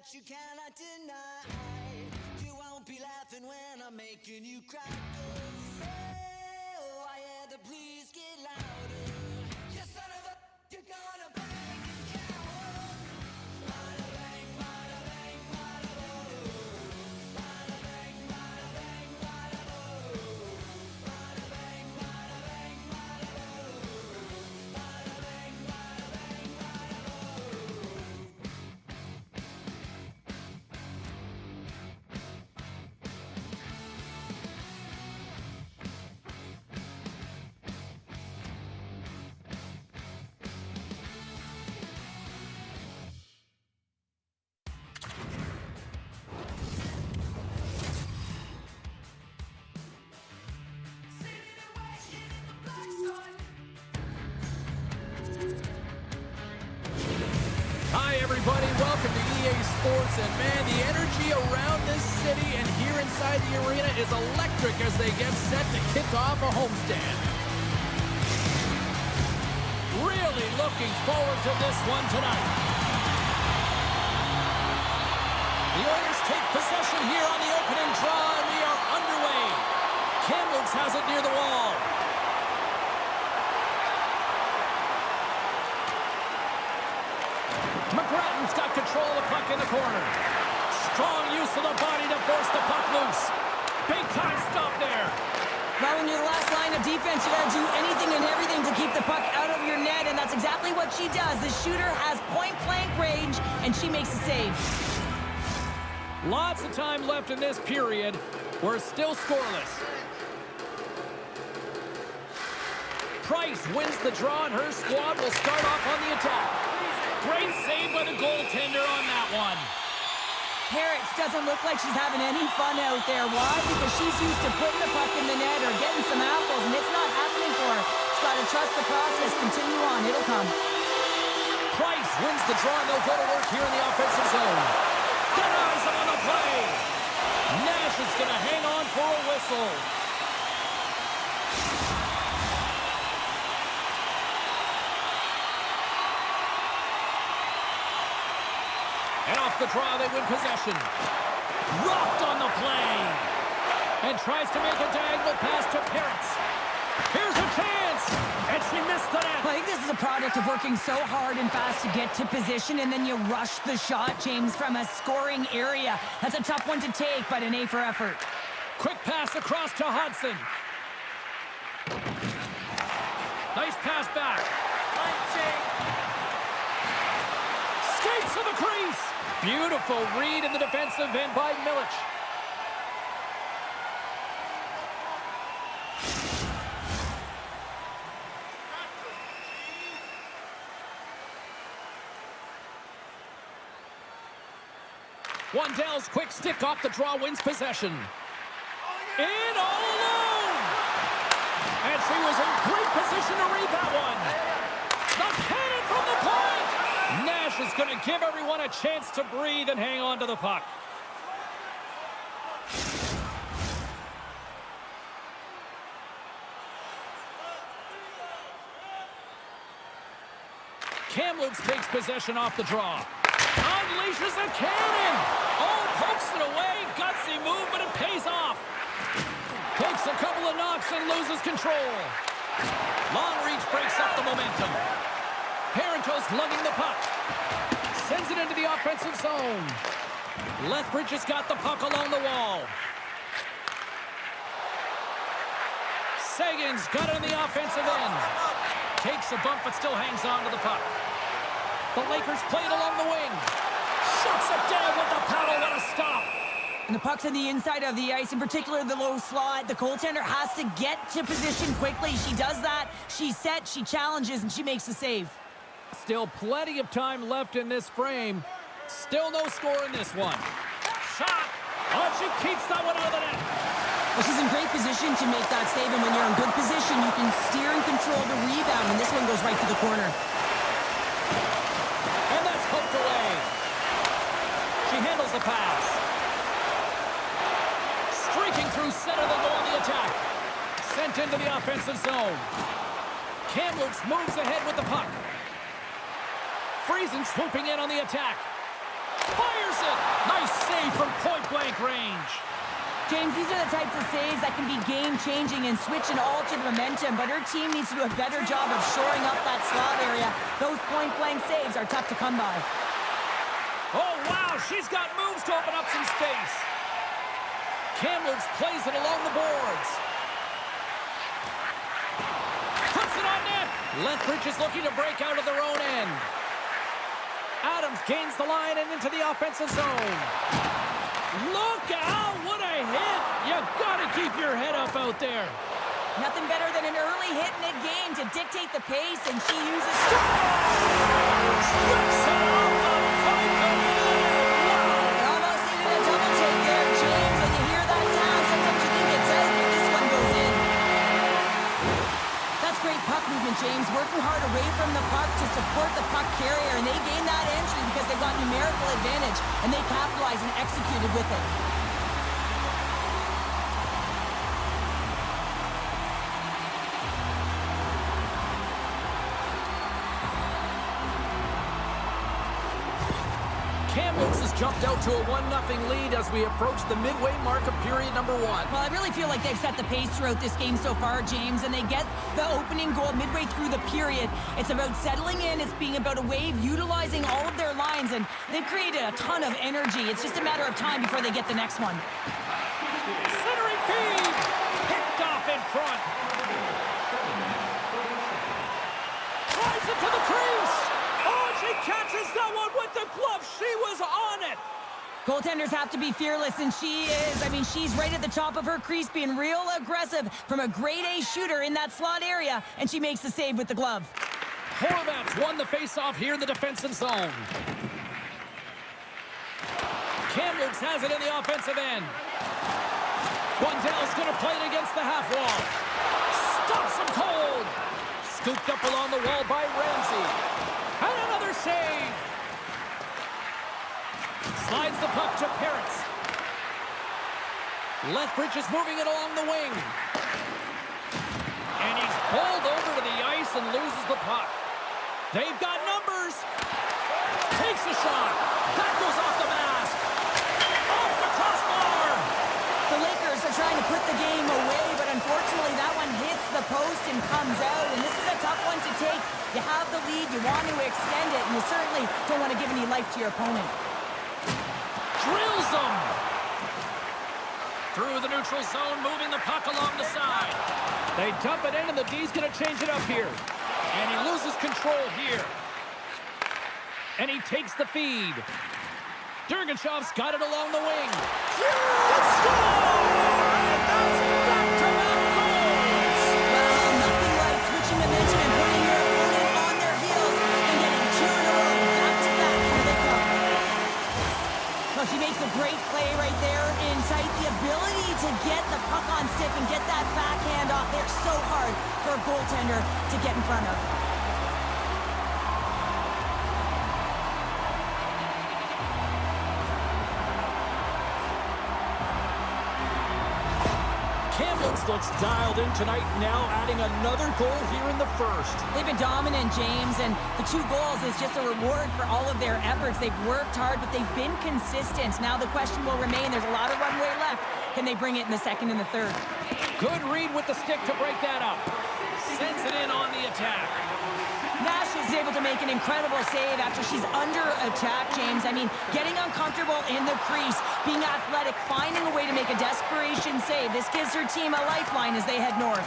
that you cannot deny. You won't be laughing when I'm making you cry. Oh, I hear the please get louder. You son of a, you're gonna bang and coward. Bada bang, bada bang, bada boom. Bada bang, bada bang, bada boom. Bada bang, bada bang, bada boom. Bada bang, bada bang, bada boom. Hi everybody, welcome to EA Sports, and man, the energy around this city and here inside the arena is electric as they get set to kick off a homestand. Really looking forward to this one tonight. The Oilers take possession here on the opening draw, and we are underway. Kamloops has it near the wall. McGrattan's got control of the puck in the corner. Strong use of the body to force the puck loose. Big time stop there. Well, when you're the last line of defense, you got to do anything and everything to keep the puck out of your net, and that's exactly what she does. The shooter has point-blank range, and she makes a save. Lots of time left in this period. We're still scoreless. Price wins the draw, and her squad will start off on the attack. Great save by the goaltender on that one. Harris doesn't look like she's having any fun out there. Why? Because she's used to putting the puck in the net or getting some apples, and it's not happening for her. She's got to trust the process, continue on, it'll come. Price wins the draw, and they'll go to work here in the offensive zone. Denies on the play. Nash is going to hang on for a whistle. And off the draw, they win possession. Rocked on the play. And tries to make a diagonal pass to Parents. Here's a chance. And she missed the net. I think this is a product of working so hard and fast to get to position, and then you rush the shot, James, from a scoring area. That's a tough one to take, but an A for effort. Quick pass across to Hudson. Nice pass back. Skates to the crease. Beautiful read in the defensive end by Milic. Wandell's quick stick off the draw wins possession. In all alone! And she was in great position to read that one. The cannon from the point! Nash is going to give everyone a chance to breathe and hang on to the puck. Kamloops takes possession off the draw. Unleashes a cannon! Oh, pokes it away. Gutsy move, but it pays off. Takes a couple of knocks and loses control. Long reach breaks up the momentum. Parentos lugging the puck. Sends it into the offensive zone. Lethbridge has got the puck along the wall. Sagan's got it on the offensive end. Takes a bump but still hangs on to the puck. The Lakers play it along the wing. Shuts it down with the paddle. What a stop. And the puck's on the inside of the ice, in particular the low slot. The goaltender has to get to position quickly. She does that. She's set, she challenges, and she makes the save. Still plenty of time left in this frame. Still no score in this one. Shot. Oh, she keeps that one out of the net. Well, she's in great position to make that save, and when you're in good position, you can steer and control the rebound, and this one goes right to the corner. And that's poked away. She handles the pass. Streaking through center, they go on the attack. Sent into the offensive zone. Kamloops moves ahead with the puck. Friesen swooping in on the attack. Fires it. Nice save from point-blank range. James, these are the types of saves that can be game-changing and switch and alter the momentum, but her team needs to do a better job of shoring up that slot area. Those point-blank saves are tough to come by. Oh, wow, she's got moves to open up some space. Kamloops plays it along the boards. Puts it on net. Lethbridge is looking to break out of their own end. Adams gains the line and into the offensive zone. Look out, what a hit. You gotta keep your head up out there. Nothing better than an early hit mid-game to dictate the pace, and she uses... Strips it off the pipe and They almost needed a double take there, James. When you hear that sound, sometimes you think it's out, but this one goes in. That's great puck movement, James. Working hard away from the puck to support the puck carrier, and they gained that entry because they got numerical advantage, and they capitalized and executed with it. Kamloops has jumped out to a 1-0 lead as we approach the midway mark of period number 1. Well, I really feel like they've set the pace throughout this game so far, James, and they get the opening goal midway through the period. It's about settling in. It's being about a wave, utilizing all of their lines, and they've created a ton of energy. It's just a matter of time before they get the next one. Centering feed! Picked off in front. Drives it to the crease! Oh, she catches that one with the glove. She was on it. Goaltenders have to be fearless, and she is. I mean, she's right at the top of her crease, being real aggressive from a grade-A shooter in that slot area, and she makes the save with the glove. Horvats won the face-off here in the defensive zone. Kamloops has it in the offensive end. Wendell's going to play it against the half wall. Stops him cold. Scooped up along the wall by Ramsey. And another save. Slides the puck to Parrots. Lethbridge is moving it along the wing. And he's bowled over to the ice and loses the puck. They've got numbers. Takes a shot. That goes off the mask. Off the crossbar. The Lakers are trying to put the game away, but unfortunately that one hits the post and comes out, and this is a tough one to take. You have the lead, you want to extend it, and you certainly don't want to give any life to your opponent. Drills them. Through the neutral zone, moving the puck along the side. They dump it in, and the D's going to change it up here. And he loses control here. And he takes the feed. Dergachov's got it along the wing. Good score! And that's back-to-back goals! Well, nothing like switching momentum and putting your opponent on their heels and getting 2 in a row. Back-to-back, here they come. Well, she makes a great play right there in tight. The ability to get the puck on stick and get that backhand off there so hard for a goaltender to get in front of. Kamloops looks dialed in tonight, now adding another goal here in the first. They've been dominant, James, and the 2 goals is just a reward for all of their efforts. They've worked hard, but they've been consistent. Now the question will remain, there's a lot of runway left. Can they bring it in the second and the third? Good read with the stick to break that up. Sends it in on the attack. Nash is able to make an incredible save after she's under attack, James. I mean, getting uncomfortable in the crease, being athletic, finding a way to make a desperation save. This gives her team a lifeline as they head north.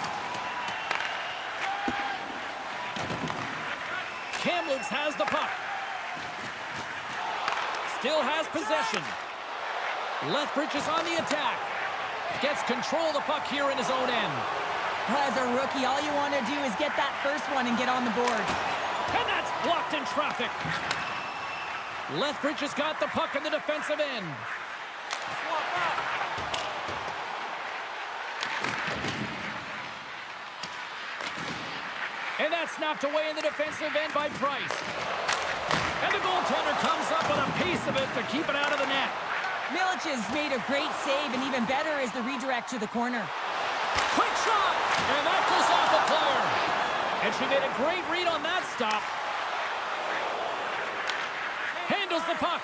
Kamloops has the puck. Still has possession. Lethbridge is on the attack. Gets control of the puck here in his own end. As a rookie, all you want to do is get that first one and get on the board. And that's blocked in traffic. Lethbridge has got the puck in the defensive end. And that's knocked away in the defensive end by Price. And the goaltender comes up with a piece of it to keep it out of the net. Milic has made a great save, and even better is the redirect to the corner. Quick shot! And that goes off the player. And she made a great read on that stop. Handles the puck.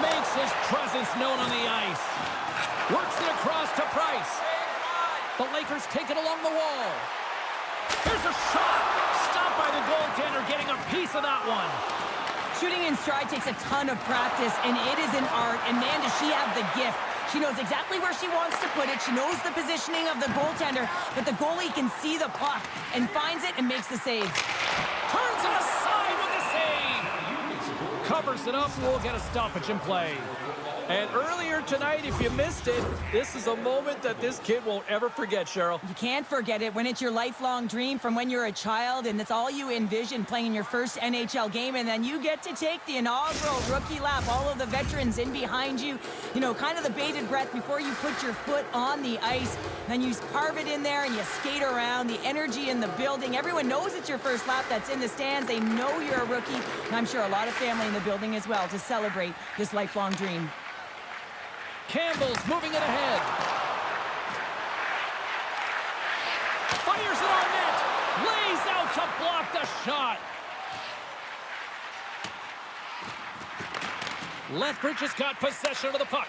Makes his presence known on the ice. Works it across to Price. The Lakers take it along the wall. Here's a shot. Stopped by the goaltender, getting a piece of that one. Shooting in stride takes a ton of practice, and it is an art, and man, does she have the gift. She knows exactly where she wants to put it. She knows the positioning of the goaltender, but the goalie can see the puck and finds it and makes the save. Turns it aside with a save. Covers it up, we'll get a stoppage in play. And earlier tonight, if you missed it, this is a moment that this kid won't ever forget, Cheryl. You can't forget it when it's your lifelong dream from when you're a child, and it's all you envision playing in your first NHL game, and then you get to take the inaugural rookie lap, all of the veterans in behind you, you know, kind of the bated breath before you put your foot on the ice. Then you carve it in there and you skate around, the energy in the building. Everyone knows it's your first lap that's in the stands. They know you're a rookie, and I'm sure a lot of family in the building as well to celebrate this lifelong dream. Campbell's moving it ahead. Fires it on net. Lays out to block the shot. Lethbridge has got possession of the puck.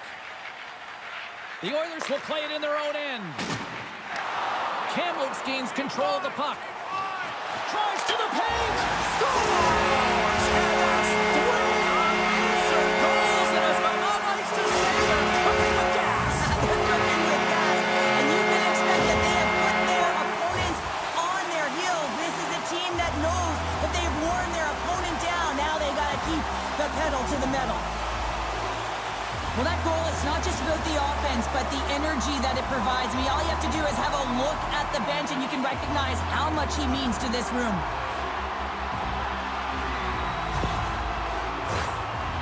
The Oilers will play it in their own end. Kamloops gains control of the puck. Tries to the paint. Scores! And that's 3 unanswered goals. And as my mom likes to say, they're cooking with gas. They're cooking with gas, and you can expect that they have put their opponents on their heels. This is a team that knows that they've worn their opponent down. Now they got to keep the pedal to the metal. Well, that goal is not just about the offense, but the energy that it provides. I mean, all you have to do is have a look at the bench, and you can recognize how much he means to this room.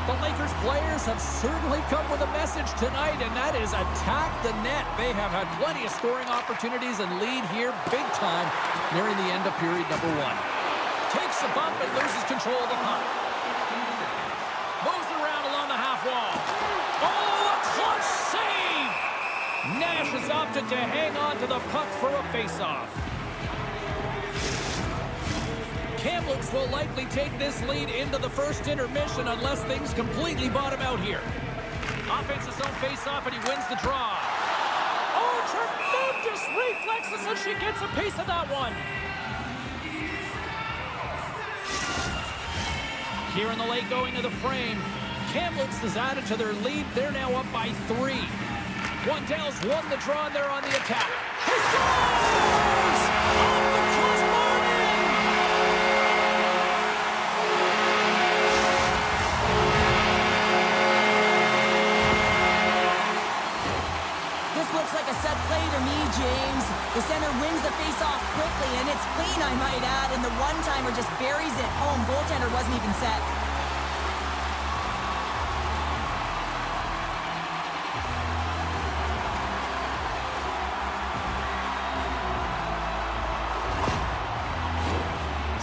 The Lakers players have certainly come with a message tonight, and that is attack the net. They have had plenty of scoring opportunities and lead here big time nearing the end of period number 1. Takes a bump and loses control of the puck. Moves it around along the half wall. Oh, a clutch save! Nash has opted to hang on to the puck for a face-off. Kamloops will likely take this lead into the first intermission unless things completely bottom out here. Offense's own face-off, and he wins the draw. Oh, tremendous reflexes, and she gets a piece of that one. Here in the late going to the frame, Kamloops has added to their lead. They're now up by 3. Wandell's won the draw, and they're on the attack. He scores! Off the crossbar in! This looks like a set play to me, James. The center wins the face-off quickly, and it's clean, I might add, and the one-timer just buries it home. Goaltender wasn't even set.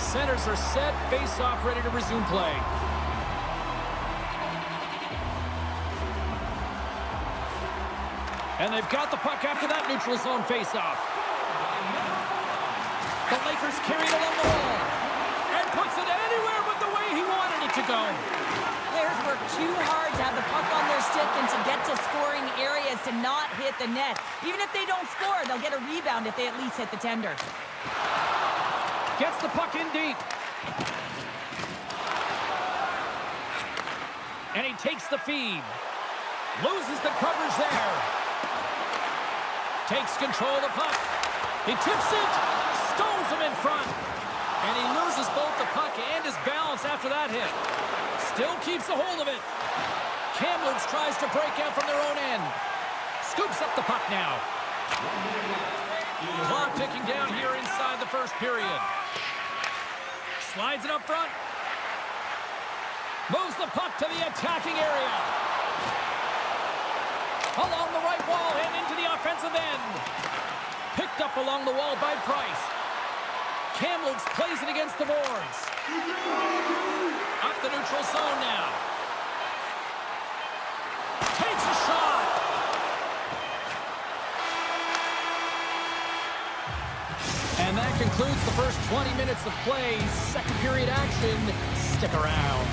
Centers are set, face-off ready to resume play. And they've got the puck after that neutral zone face-off. The Lakers carry it along the wall and puts it anywhere but the way he wanted it to go. Players work too hard to have the puck on their stick and to get to scoring areas to not hit the net. Even if they don't score, they'll get a rebound if they at least hit the tender. Gets the puck in deep. And he takes the feed. Loses the coverage there. Takes control of the puck. He tips it. Stones him in front. And he loses both the puck and his balance after that hit. Still keeps a hold of it. Kamloops tries to break out from their own end. Scoops up the puck now. Clock ticking down here inside the first period. Slides it up front. Moves the puck to the attacking area. Along the right wall and into the offensive end. Picked up along the wall by Price. Kamloops plays it against the boards. Up the neutral zone now. Takes a shot. And that concludes the first 20 minutes of play. Second period action. Stick around.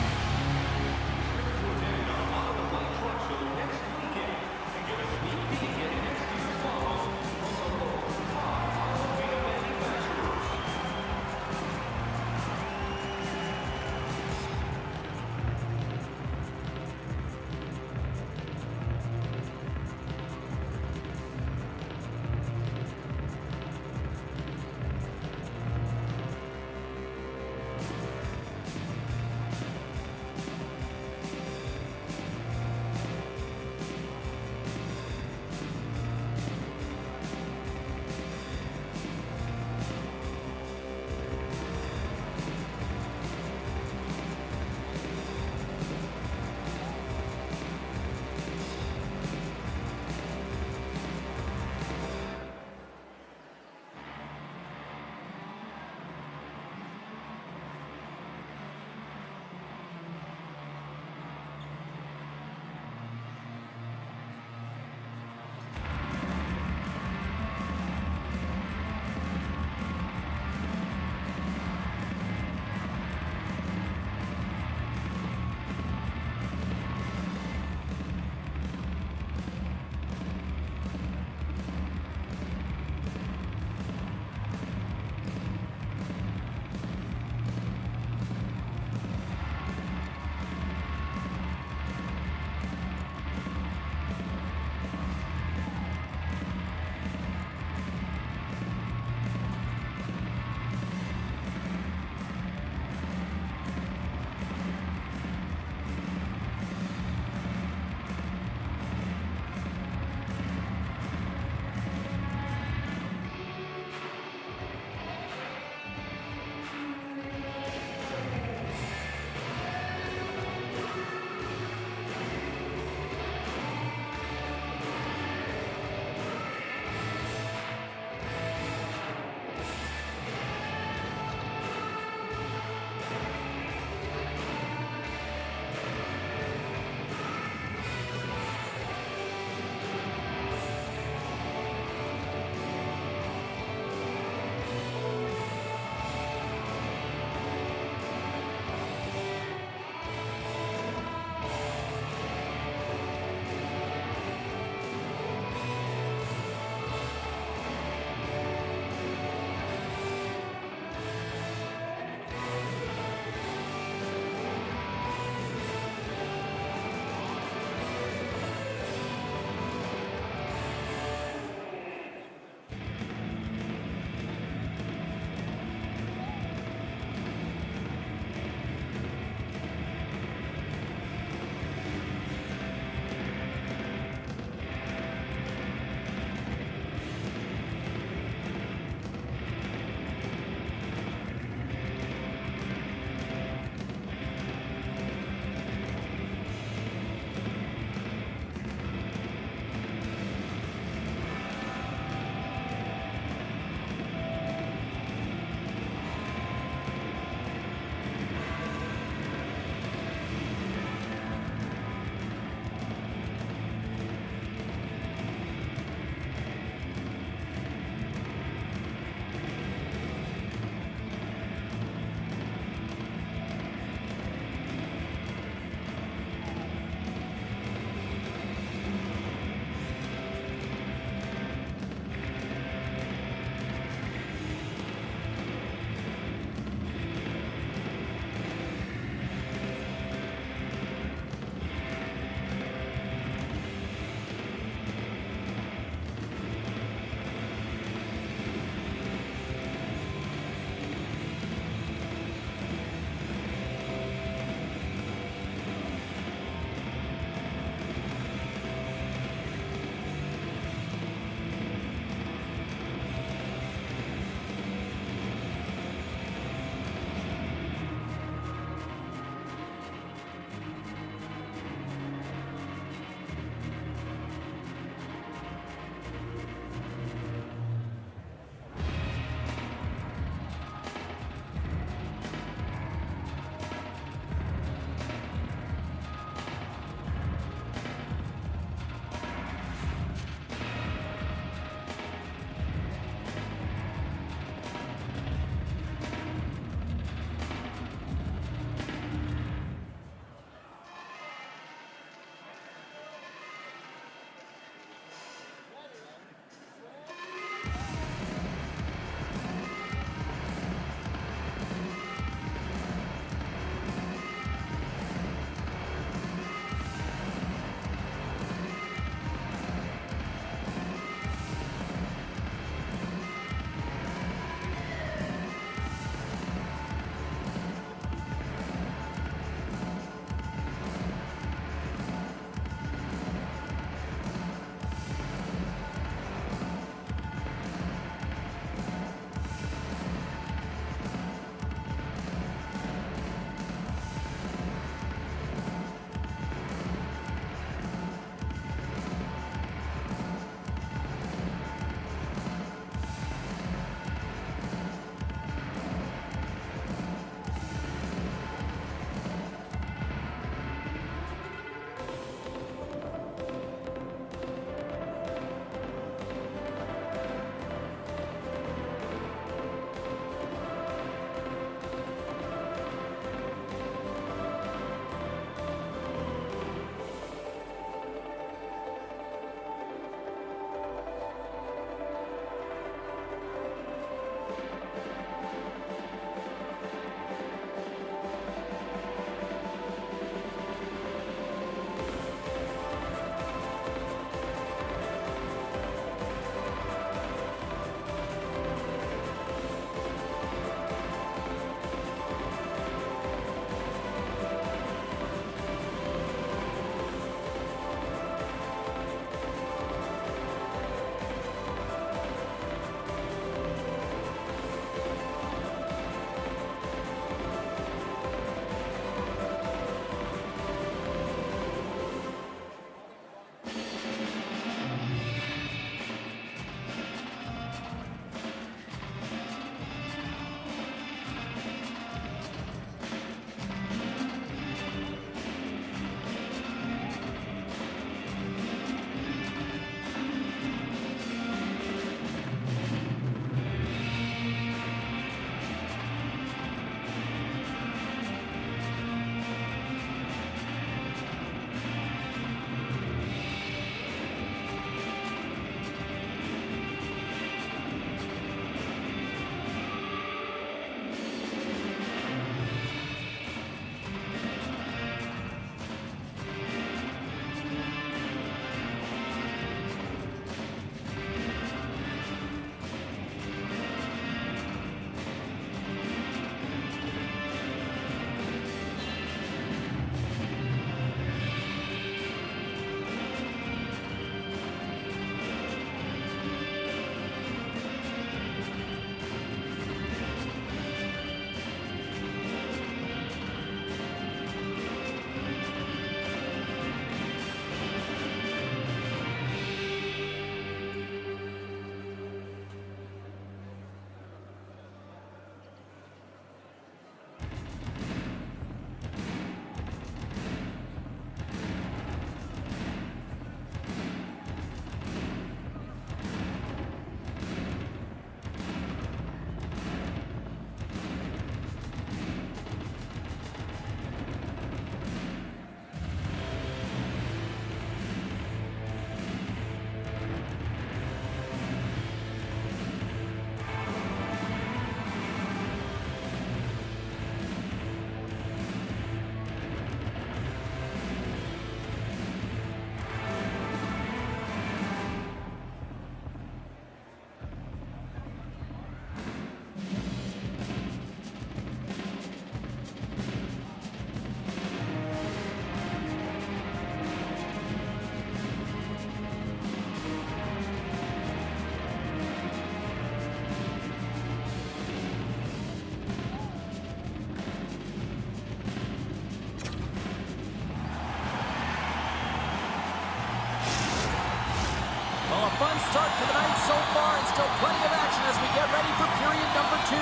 still plenty of action as we get ready for period number 2.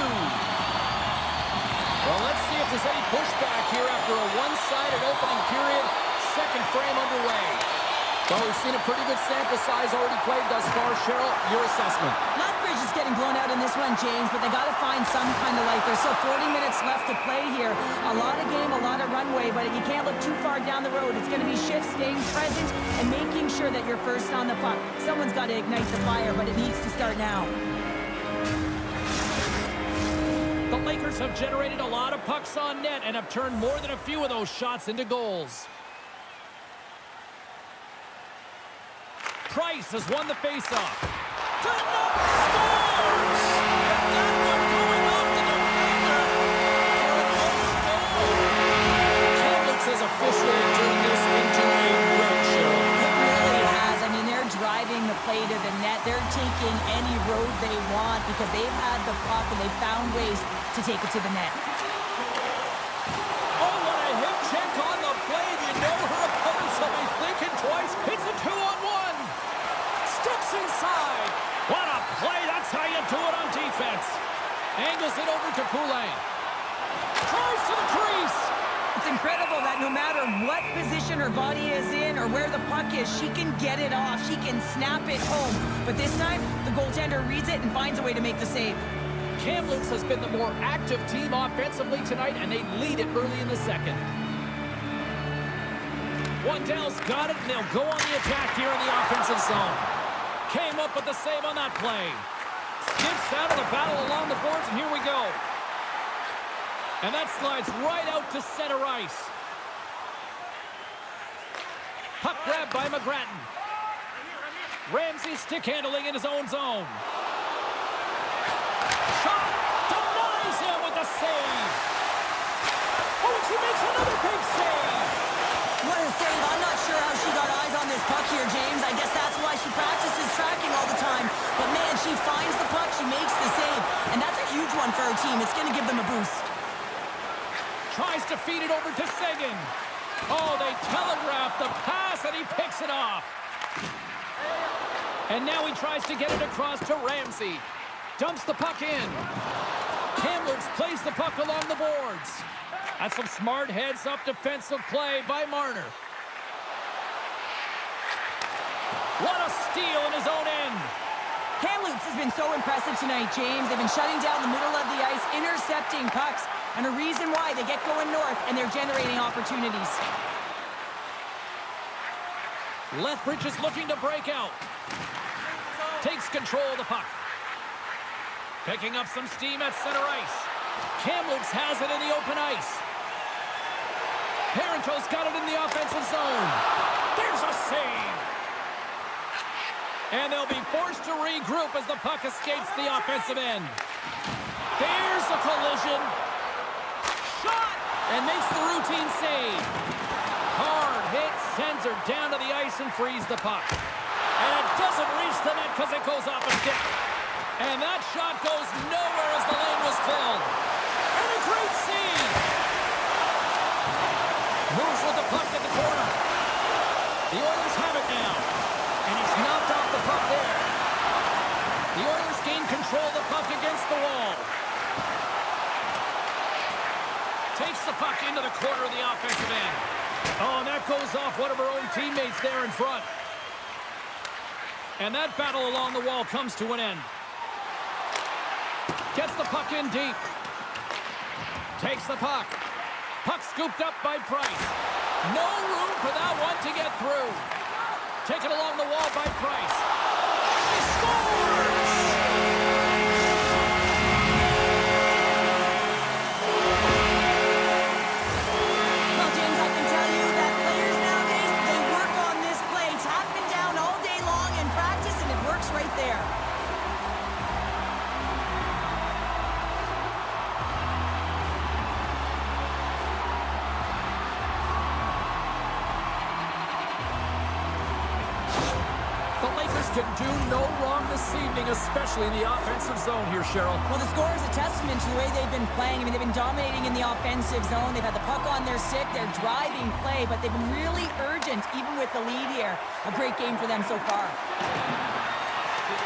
Well, let's see if there's any pushback here after a one-sided opening period. Second frame underway. Well, we've seen a pretty good sample size already played thus far. Cheryl, your assessment. Lethbridge is getting blown out in this one, James, but they got to find some kind of life. There's still 40 minutes left to play here. A lot of game, a lot of runway, but you can't look too far down the road. It's going to be shift, staying present, and making sure that you're first on the puck. Someone's got to ignite the fire, but it needs to start now. The Lakers have generated a lot of pucks on net and have turned more than a few of those shots into goals. Price has won the faceoff. Scores! And that one going off the defender for an own goal. Kamloops has officially turned this into a road show. It really has. I mean, they're driving the play to the net. They're taking any road they want because they've had the puck and they've found ways to take it to the net. Oh, what a hip check on the play. You know her opponents will be thinking twice. It's a 2-on-1. Steps inside. What a play. That's how you do it on defense. Angles it over to Poulin. Drives to the crease. It's incredible that no matter what position her body is in or where the puck is, she can get it off. She can snap it home. But this time, the goaltender reads it and finds a way to make the save. Kamloops has been the more active team offensively tonight, and they lead it early in the second. Waddell's got it, and they'll go on the attack here in the offensive zone. Came up with the save on that play. Skips out of the battle along the boards, and here we go. And that slides right out to center ice. Puck grab by McGrattan. Ramsey stick handling in his own zone. Shot denies him with the save. Oh, and she makes another big save. What a save. I'm not sure how she got eyes on this puck here, James. I guess that's why she practices tracking all the time. But man, she finds the puck, she makes the save. And that's a huge one for her team. It's going to give them a boost. Tries to feed it over to Seguin. Oh, they telegraph the pass, and he picks it off. And now he tries to get it across to Ramsey. Dumps the puck in. Kamloops plays the puck along the boards. That's some smart heads-up defensive play by Marner. What a steal in his own end. Kamloops has been so impressive tonight, James. They've been shutting down the middle of the ice, intercepting pucks, and a reason why they get going north, and they're generating opportunities. Lethbridge is looking to break out. Takes control of the puck. Picking up some steam at center ice. Kamloops has it in the open ice. Parenteau's got it in the offensive zone. There's a save. And they'll be forced to regroup as the puck escapes the offensive end. There's a collision. Shot! And makes the routine save. Hard hit, sends her down to the ice and frees the puck. And it doesn't reach the net because it goes off a stick. And that shot goes nowhere as the lane was filled. And a great save. Moves with the puck at the corner. The Oilers have it now. And he's knocked off the puck there. The Oilers gain control of the puck against the wall. Takes the puck into the corner of the offensive end. Oh, and that goes off one of her own teammates there in front. And that battle along the wall comes to an end. Gets the puck in deep. Takes the puck. Puck scooped up by Price. No room for that one to get through. Taken along the wall by Price. She scores! Well, James, I can tell you that players nowadays, they work on this play. Tap it down all day long in practice, and it works right there. Can do no wrong this evening, especially in the offensive zone here, Cheryl. Well, the score is a testament to the way they've been playing. I mean, they've been dominating in the offensive zone. They've had the puck on their stick. They're driving play, but they've been really urgent, even with the lead here. A great game for them so far.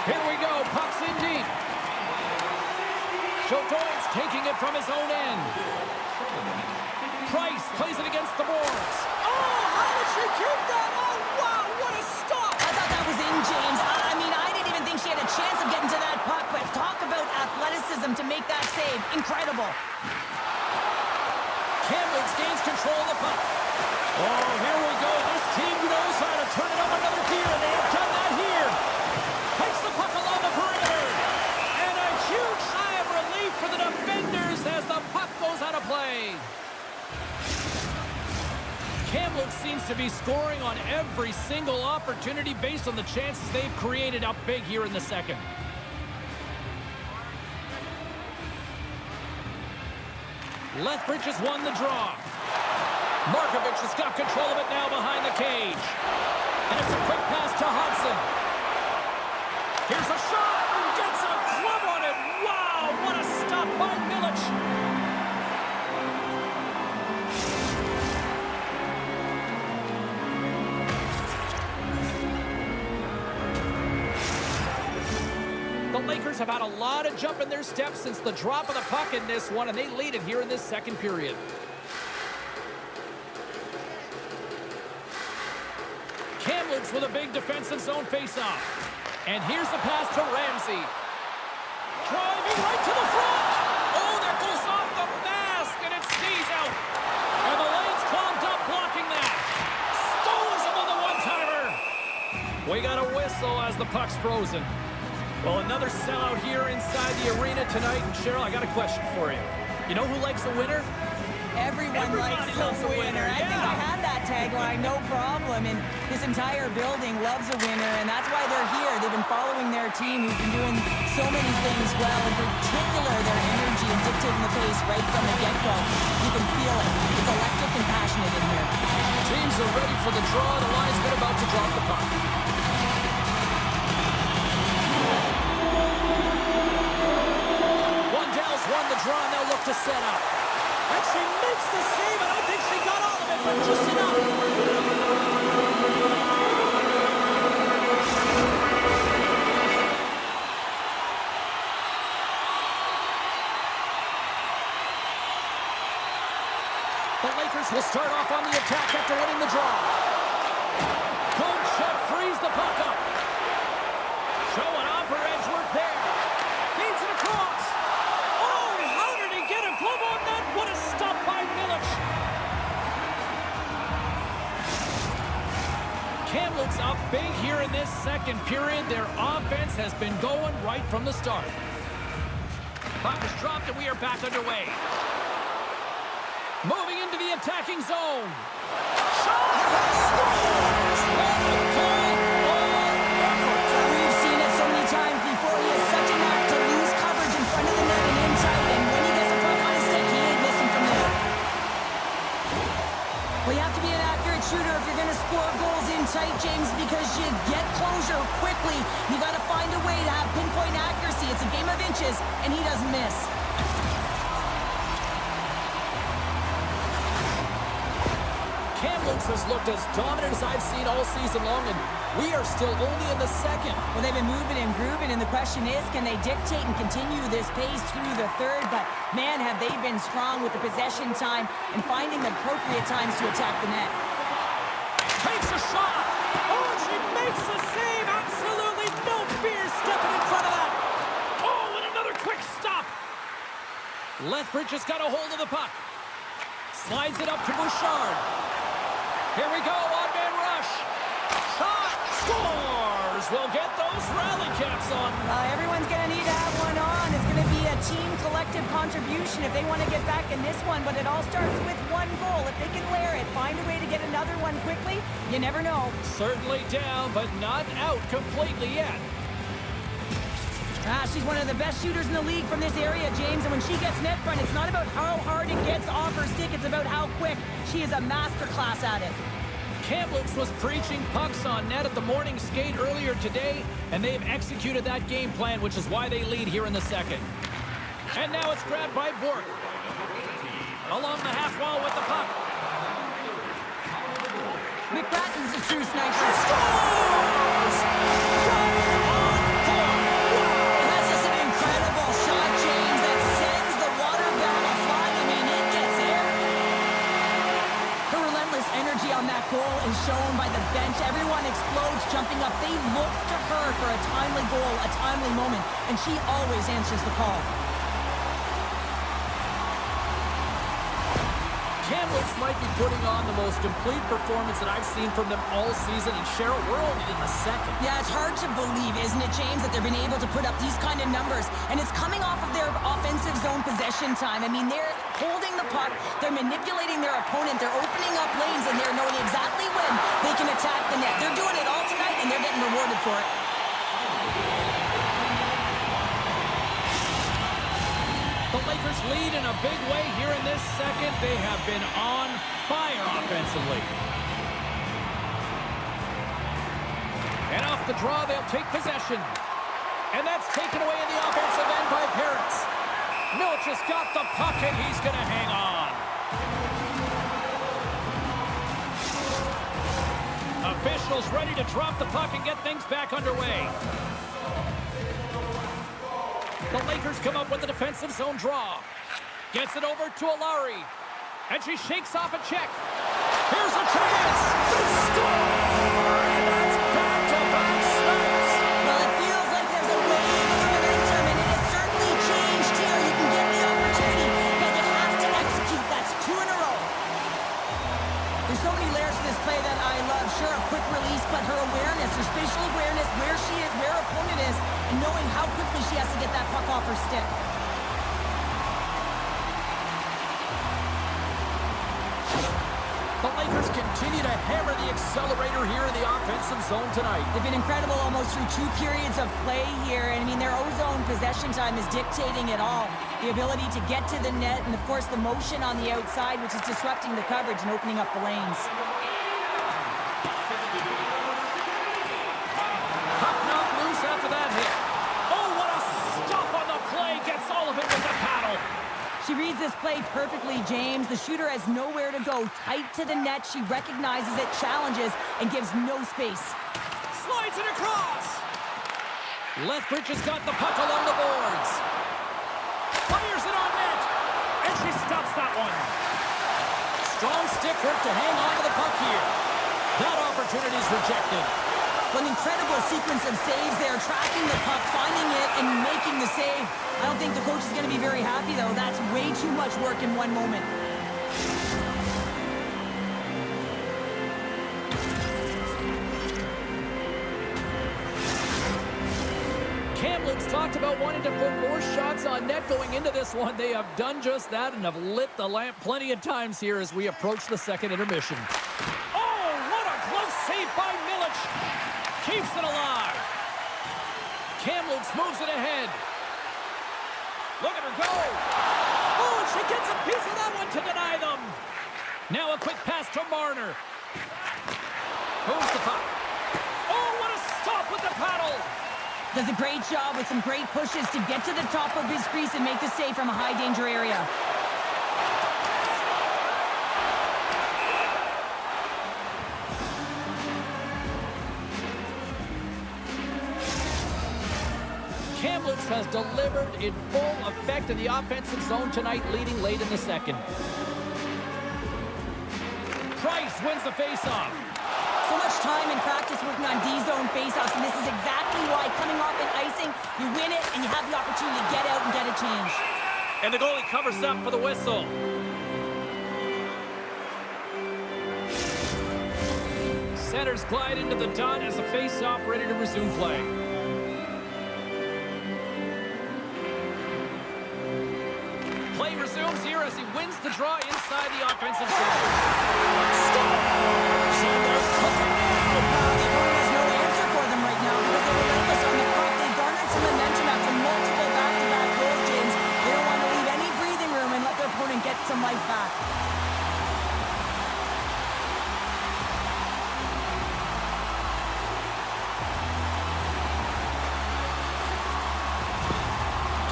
Here we go. Puck Looks in deep. Jodoin's taking it from his own end. Price plays it against the boards. Oh, how did she keep that? Oh, wow, what a stop. I thought that was in, James. I mean, I didn't even think she had a chance of getting to that puck, but talk about athleticism to make that save. Incredible. Kamloops gains control of the puck. Oh, here we go. This team knows how to turn it up another gear, and they have done that here. Takes the puck along the perimeter. And a huge sigh of relief for the defenders as the puck goes out of play. Kamloops seems to be scoring on every single opportunity based on the chances they've created up big here in the second. Lethbridge has won the draw. Markovic has got control of it now behind the cage. And it's a quick pass to Hudson. Here's a shot. Gets a glove on it. Wow, what a stop by Milic. The Lakers have had a lot of jump in their steps since the drop of the puck in this one, and they lead it here in this second period. Kamloops with a big defensive zone faceoff. And here's the pass to Ramsey. Driving right to the front. Oh, that goes off the mask, and it stays out. And the lane's clogged up blocking that. Stones him on the one-timer. We got a whistle as the puck's frozen. Well, another sellout here inside the arena tonight. And Cheryl, I got a question for you. You know who likes a winner? Everybody likes loves a winner. I think I had that tagline, no problem. And this entire building loves a winner, and that's why they're here. They've been following their team, who's been doing so many things well. In particular, their energy and dictating the pace right from the get-go. You can feel it. It's electric and passionate in here. Teams are ready for the draw. The linesman about to drop the puck. Wandell's won the draw, and they'll look to set up. And she makes the save. I don't think she got all of it, but just enough. The Lakers will start off on the attack after winning the draw. Gonchuk frees the puck up. Showing off her edge work there. Feeds it across. Oh, how did he get a glove on that? What a stop by Milic. Kamloops up big here in this second period. Their offense has been going right from the start. Puck is dropped and we are back underway. Moving into the attacking zone. Shot! Scores! What a goal! We've seen it so many times before. He has such a knack to lose coverage in front of the net and inside. And when he gets a puck on his stick, he ain't missing from there. Well, you have to be an accurate shooter if you're going to score goals in tight, James, because you get closure quickly. You got to find a way to have pinpoint accuracy. It's a game of inches, and he doesn't miss. Kamloops has looked as dominant as I've seen all season long, and we are still only in the second. Well, they've been moving and grooving, and the question is, can they dictate and continue this pace through the third? But, man, have they been strong with the possession time and finding the appropriate times to attack the net. Takes a shot. Oh, she makes the save. Absolutely no fear stepping in front of that. Oh, and another quick stop. Lethbridge has got a hold of the puck. Slides it up to Bouchard. Here we go, one-man rush. Shot, scores! We'll get those rally caps on. Everyone's going to need to have one on. It's going to be a team collective contribution if they want to get back in this one, but it all starts with one goal. If they can layer it, find a way to get another one quickly, you never know. Certainly down, but not out completely yet. She's one of the best shooters in the league from this area, James, and when she gets net front, it's not about how hard it gets off her stick, it's about how quick. She is a masterclass at it. Kamloops was preaching pucks on net at the morning skate earlier today, and they've executed that game plan, which is why they lead here in the second. And now it's grabbed by Bork. Along the half wall with the puck. McBratten's a true sniper. Scores! Right on goal! Wow! jumping up. They look to her for a timely goal, a timely moment, and she always answers the call. Kamloops might be putting on the most complete performance that I've seen from them all season, and Cheryl, we're only in the second. Yeah, it's hard to believe, isn't it, James, that they've been able to put up these kind of numbers, and it's coming off of their offensive zone possession time. I mean, they're holding the puck, they're manipulating their opponent, they're opening up lanes, and they're knowing exactly when they can attack the net. They're doing it all tonight, and they're getting rewarded for it. The Lakers lead in a big way here in this second. They have been on fire offensively. And off the draw, they'll take possession. And that's taken away in the offensive end by Parents. Milch has got the puck, and he's going to hang on. Officials ready to drop the puck and get things back underway. The Lakers come up with a defensive zone draw. Gets it over to Alari. And she shakes off a check. Here's a chance to score! And that's back-to-back snaps. Well, it feels like there's a wave of momentum, and it has certainly changed here. You can get the opportunity, but you have to execute. That's 2 in a row. There's so many layers to this play that I love. Sure, a quick release, but her awareness, her spatial awareness, where she is, where her opponent is, and knowing how quickly she has to get that puck off her stick. The Lakers continue to hammer the accelerator here in the offensive zone tonight. They've been incredible almost through 2 periods of play here. And I mean, their O-zone possession time is dictating it all. The ability to get to the net, and of course the motion on the outside, which is disrupting the coverage and opening up the lanes. Puck knocked loose after that hit. Oh, what a stop on the play. Gets all of it with the paddle. She reads this play perfectly, James. The shooter has nowhere to go. Tight to the net. She recognizes it, challenges, and gives no space. Slides it across. Lethbridge has got the puck along the boards. Fires it on net. And she stops that one. Strong stick work to hang on to the puck here. That opportunity is rejected. An incredible sequence of saves there, tracking the puck, finding it, and making the save. I don't think the coach is going to be very happy, though. That's way too much work in one moment. Kamloops talked about wanting to put more shots on net going into this one. They have done just that and have lit the lamp plenty of times here as we approach the second intermission. Oh, what a close save by Milic. Keeps it alive. Kamloops moves it ahead. Look at her go. Oh, and she gets a piece of that one to deny them. Now a quick pass to Marner. Moves the puck. Oh, what a stop with the paddle. Does a great job with some great pushes to get to the top of his crease and make the save from a high-danger area. Kamloops has delivered in full effect in the offensive zone tonight, leading late in the second. Price wins the faceoff. So much time and practice working on D-zone faceoffs, and this is exactly why coming off an icing, you win it, and you have the opportunity to get out and get a change. And the goalie covers up for the whistle. Centers glide into the dot as the faceoff ready to resume play. Play resumes here as he wins the draw inside the offensive zone. Stop! Sanders cooking now. The opponent has no answer for them right now because they're relentless on the puck. They garnered some momentum after multiple back-to-back goals, James. They don't want to leave any breathing room and let their opponent get some life back.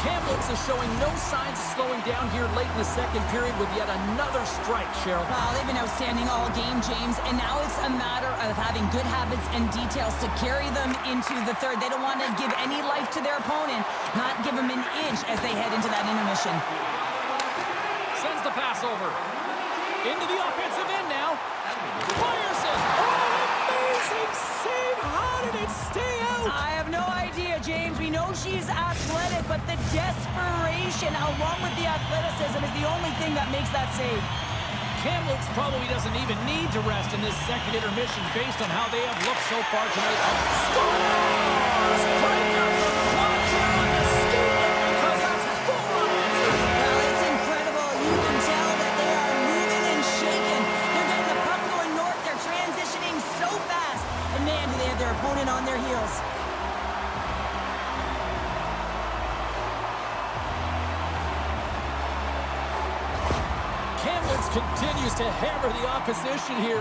Kamloops is showing no signs of slowing down here late in the second period with yet another strike, Cheryl. Wow, they've been outstanding all game, James, and now it's a matter of having good habits and details to carry them into the third. They don't want to give any life to their opponent, not give them an inch as they head into that intermission. Sends the pass over. Into the offensive end now. Fires it. Oh, amazing save. High did it stay out? I have no idea, James. We know she's athletic, but the desperation along with the athleticism is the only thing that makes that save. Kamloops probably doesn't even need to rest in this second intermission based on how they have looked so far tonight. Scores! Break out the clock here on the stadium because that's 4 on answer. Well, it's incredible. You can tell that they are moving and shaking. They're getting the puck going north. They're transitioning so fast. And man, do they have their opponent on their heels. Kamloops continues to hammer the opposition here.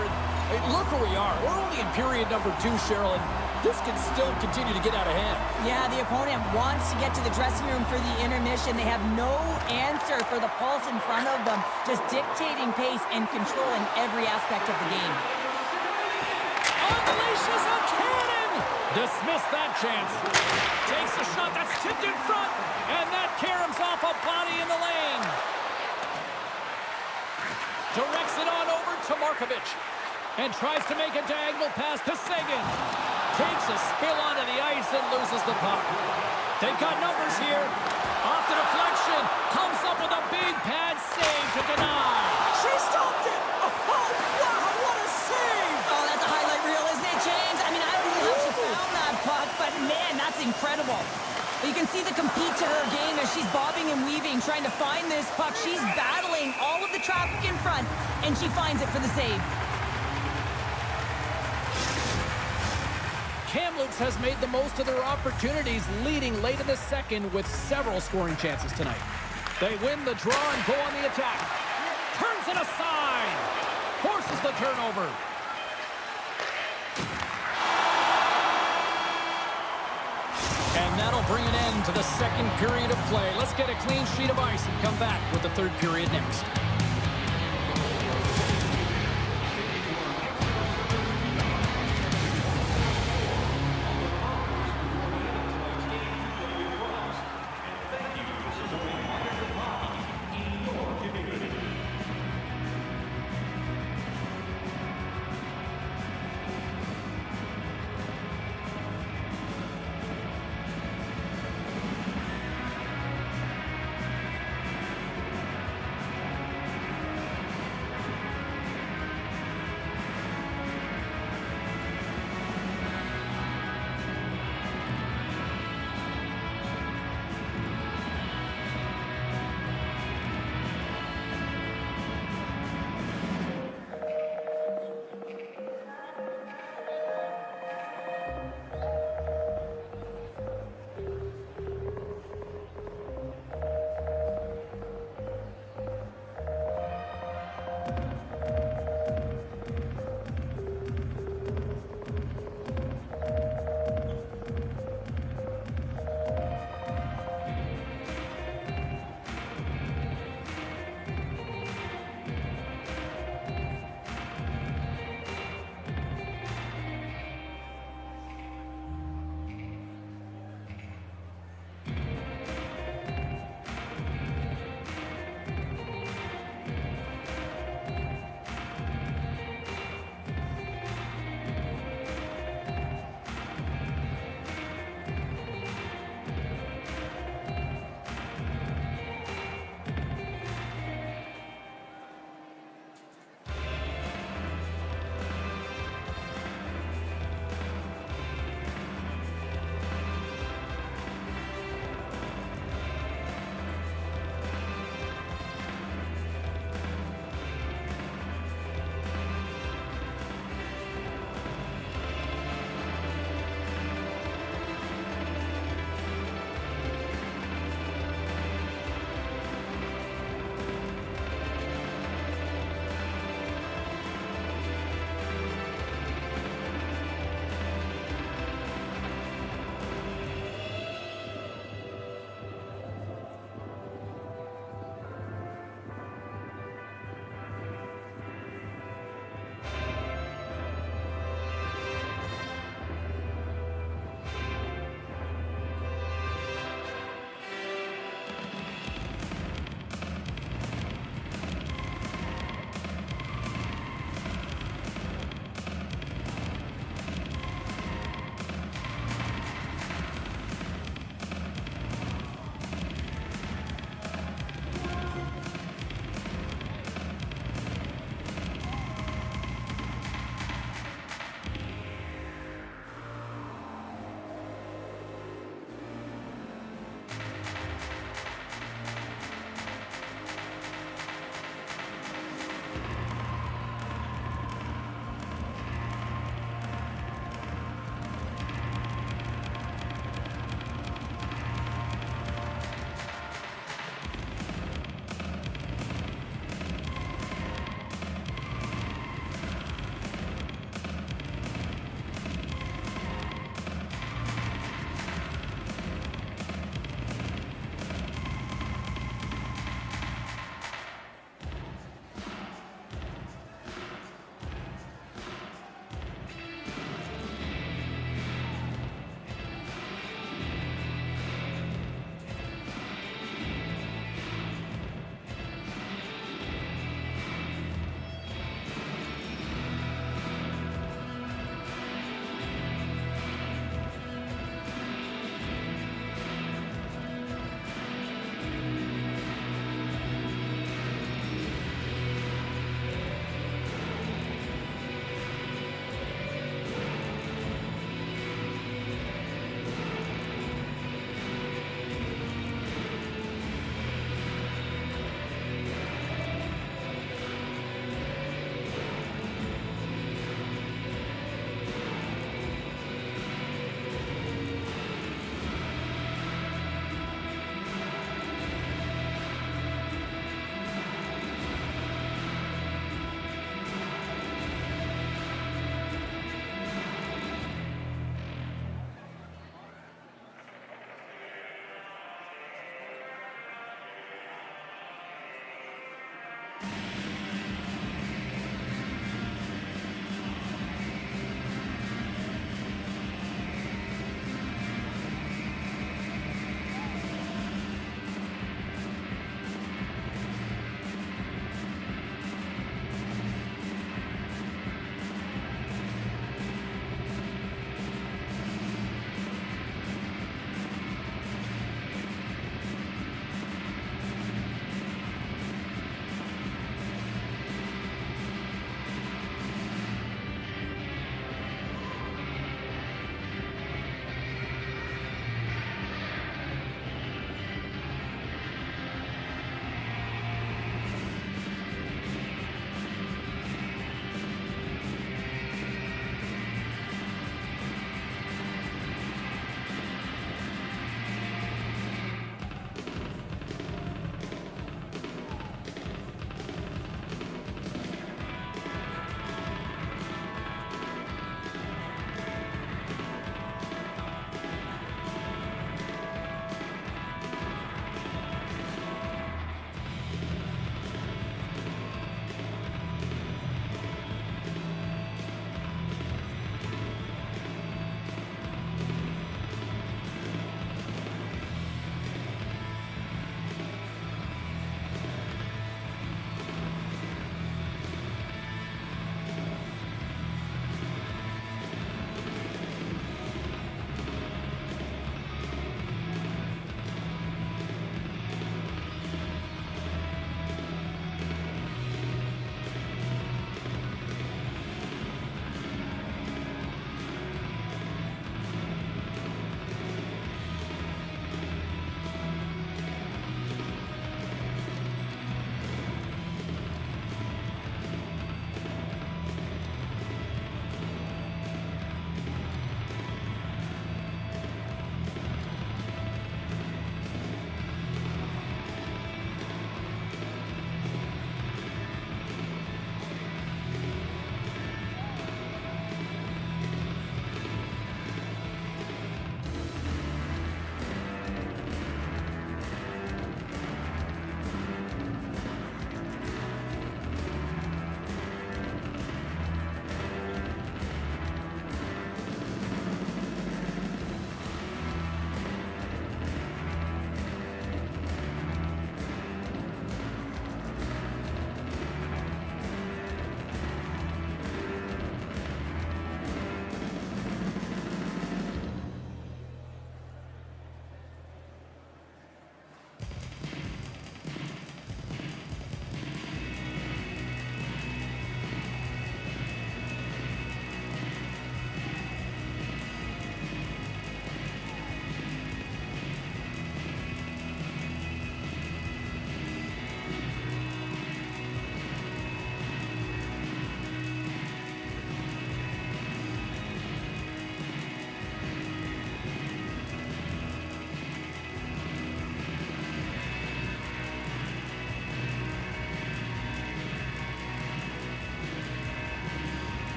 Hey, look where we are. We're only in period number 2, Cheryl, and this can still continue to get out of hand. Yeah, the opponent wants to get to the dressing room for the intermission. They have no answer for the pulse in front of them, just dictating pace and controlling every aspect of the game. Unleashes a cannon! Dismiss that chance. Takes a shot that's tipped in front, and that caroms off a body in the lane. Directs it on over to Markovich. And tries to make a diagonal pass to Sagan. Takes a spill onto the ice and loses the puck. They've got numbers here. Off the deflection. Comes up with a big pad save to deny. She stopped it! Oh, wow, what a save! Oh, that's a highlight reel, isn't it, James? I mean, I don't know how she found that puck, but man, that's incredible. You can see the compete to her game as she's bobbing and weaving, trying to find this puck. She's battling all of the traffic in front, and she finds it for the save. Kamloops has made the most of their opportunities, leading late in the second with several scoring chances tonight. They win the draw and go on the attack. Turns it aside. Forces the turnover. And that'll bring an end to the second period of play. Let's get a clean sheet of ice and come back with the third period next.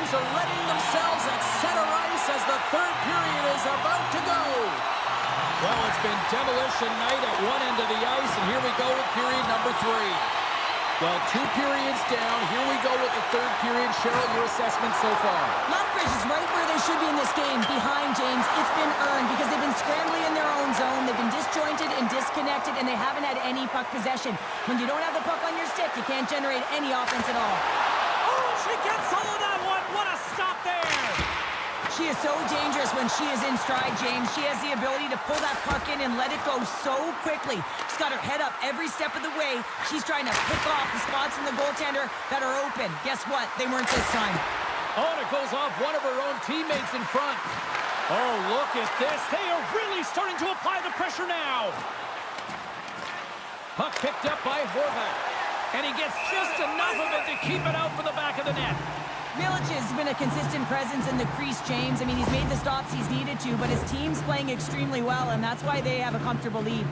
James are readying themselves at center ice as the third period is about to go. Well, it's been demolition night at one end of the ice, and here we go with period number 3. Well, 2 periods down. Here we go with the third period. Cheryl, your assessment so far? Lethbridge is right where they should be in this game, behind James. It's been earned because they've been scrambling in their own zone. They've been disjointed and disconnected, and they haven't had any puck possession. When you don't have the puck on your stick, you can't generate any offense at all. Oh, she gets all of that one. What a stop there. She is so dangerous when she is in stride, James. She has the ability to pull that puck in and let it go so quickly. She's got her head up every step of the way. She's trying to pick off the spots in the goaltender that are open. Guess what? They weren't this time. Oh, and it goes off one of her own teammates in front. Oh, look at this. They are really starting to apply the pressure now. Puck picked up by Horvat. And he gets just enough of it to keep it out for the back of the net. Milic has been a consistent presence in the crease, James. I mean, he's made the stops he's needed to, but his team's playing extremely well, and that's why they have a comfortable lead.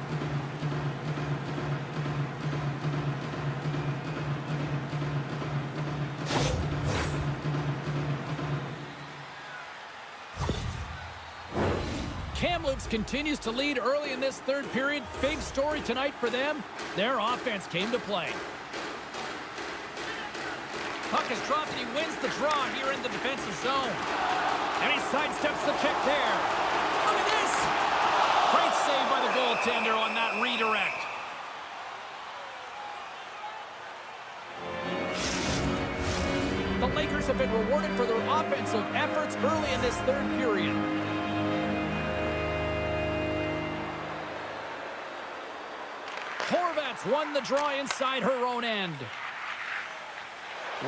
Kamloops continues to lead early in this third period. Big story tonight for them. Their offense came to play. Puck is dropped and he wins the draw here in the defensive zone. And he sidesteps the check there. Look at this! Great save by the goaltender on that redirect. The Lakers have been rewarded for their offensive efforts early in this third period. Horvat's won the draw inside her own end.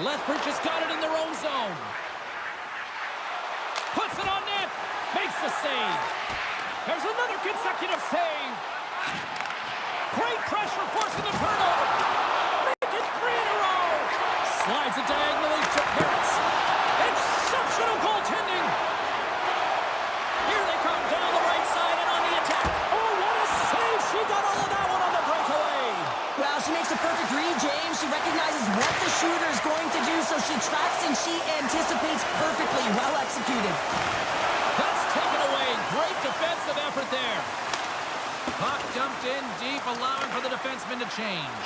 Lethbridge has got it in their own zone. Puts it on net. Makes the save. There's another consecutive save. Great pressure forcing the turnover. Make it 3 in a row. Slides it diagonally to Paris. Exceptional goaltending. Here they come down the right side and on the attack. Oh, what a save. She got all of that one on the breakaway. Well, she makes a perfect read, James. She recognizes what the shooter is going to do, so she tracks and she anticipates perfectly. Well executed. That's taken away. Great defensive effort there. Puck dumped in deep, allowing for the defenseman to change.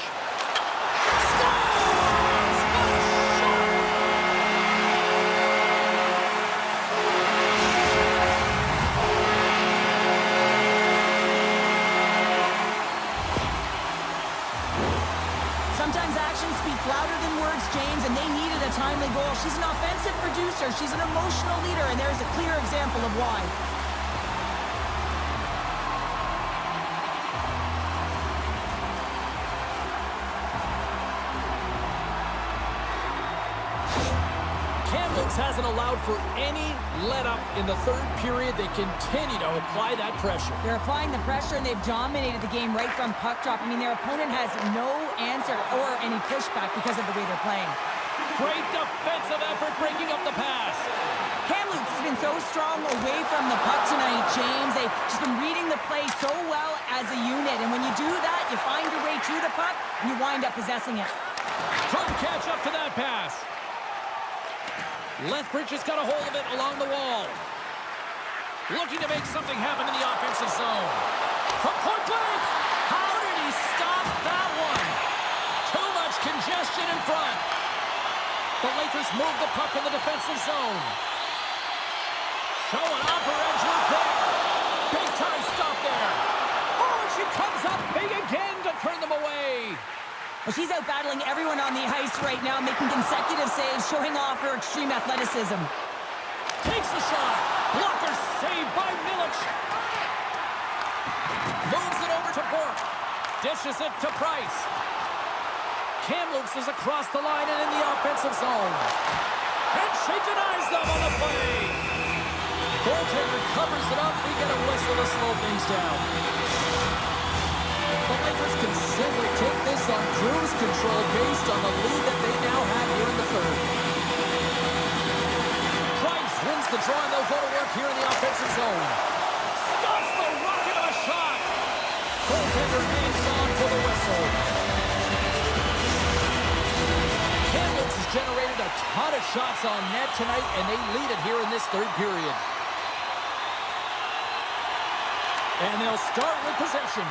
Scores! What a shot! Sometimes actions speak louder than words, James, and they needed a timely goal. She's an offensive producer. She's an emotional leader, and there's a clear example of why. Kamloops hasn't allowed for any let-up in the third period. They continue to apply that pressure. They're applying the pressure, and they've dominated the game right from puck drop. I mean, their opponent has no answer or any pushback because of the way they're playing. Great defensive effort breaking up the pass. Kamloops has been so strong away from the puck tonight, James. They've just been reading the play so well as a unit, and when you do that, you find your way to the puck, and you wind up possessing it. Couldn't catch up to that pass. Lethbridge has got a hold of it along the wall. Looking to make something happen in the offensive zone. From point blank! How did he stop that one? Too much congestion in front. The Lakers move the puck in the defensive zone. Showing off her edge work there. Big time stop there. Oh, and she comes up big again to turn them away. Well, she's out battling everyone on the ice right now, making consecutive saves, showing off her extreme athleticism. Takes the shot. Blocker saved by Milic. Moves it over to Bork. Dishes it to Price. Kamloops is across the line and in the offensive zone. And she denies them on the play. Goaltender covers it up. We get a whistle to slow things down. The Lakers can simply take this on cruise control based on the lead that they now have here in the third. Price wins the draw, and they'll go to work here in the offensive zone. Stops the rocket of a shot. Goaltender hangs on for the whistle. Kamloops has generated a ton of shots on net tonight, and they lead it here in this third period. And they'll start with possession.